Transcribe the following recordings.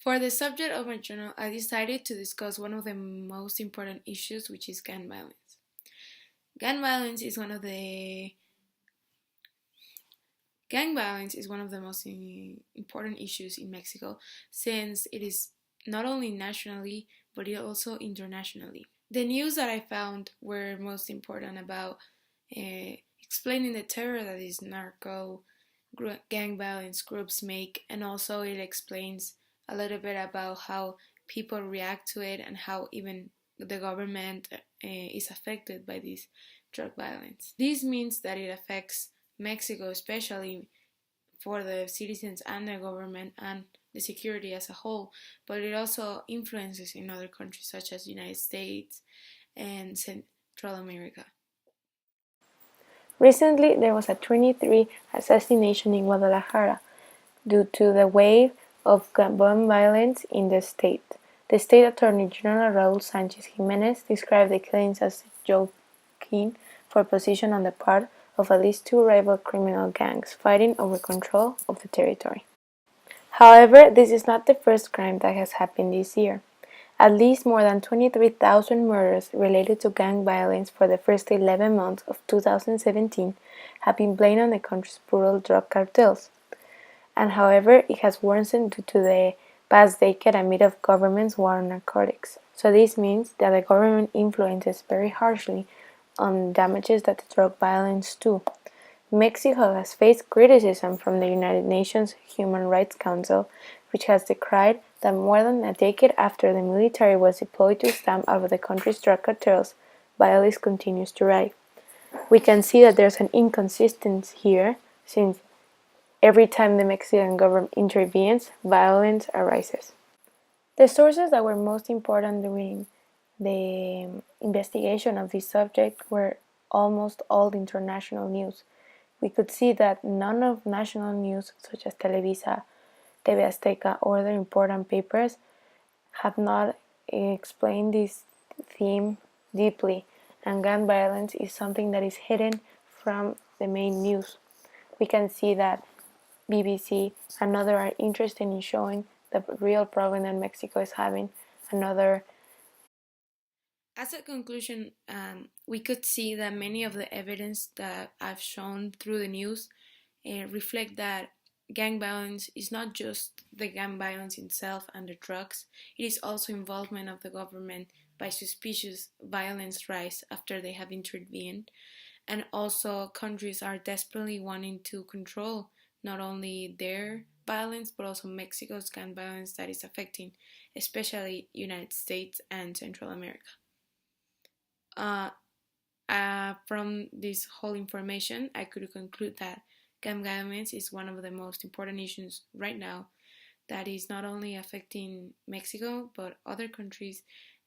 For the subject of my journal, I decided to discuss one of the most important issues, which is gun violence. Gun violence is one of the Gang violence is one of the most important issues in Mexico since it is not only nationally but it also internationally. The news that I found were most important about explaining the terror that these narco gang violence groups make, and also it explains a little bit about how people react to it and how even the government is affected by this drug violence. This means that it affects Mexico, especially for the citizens and the government and the security as a whole, but it also influences in other countries such as the United States and Central America. Recently, there was a 23 assassination in Guadalajara due to the wave of gun violence in the state. The state attorney general Raul Sanchez Jimenez described the killings as joking for position on the part of at least two rival criminal gangs fighting over control of the territory. However, this is not the first crime that has happened this year. At least more than 23,000 murders related to gang violence for the first 11 months of 2017 have been blamed on the country's brutal drug cartels. And however, it has worsened due to the past decade amid of government's war on narcotics. So this means that the government influences very harshly on damages that the drug violence do. Mexico has faced criticism from the United Nations Human Rights Council, which has decried that more than a decade after the military was deployed to stamp out the country's drug cartels, violence continues to rise. We can see that there's an inconsistency here, since every time the Mexican government intervenes, violence arises. The sources that were most important during the investigation of this subject were almost all international news. We could see that none of national news such as Televisa, TV Azteca, or other important papers have not explained this theme deeply, and gun violence is something that is hidden from the main news. We can see that BBC and others are interested in showing the real problem that Mexico is having. Another As a conclusion, we could see that many of the evidence that I've shown through the news reflect that gang violence is not just the gang violence itself and the drugs, it is also involvement of the government by suspicious violence rise after they have intervened, and also countries are desperately wanting to control not only their violence but also Mexico's gun violence that is affecting especially United States and Central America. Uh, from this whole information, I could conclude that gun violence is one of the most important issues right now that is not only affecting Mexico but other countries.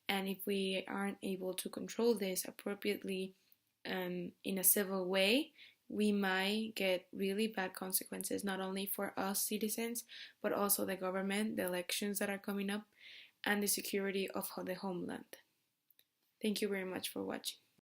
And if we aren't able to control this appropriately and in a civil way, we might get really bad consequences not only for us citizens but also the government, the elections that are coming up, and the security of the homeland. Thank you very much for watching.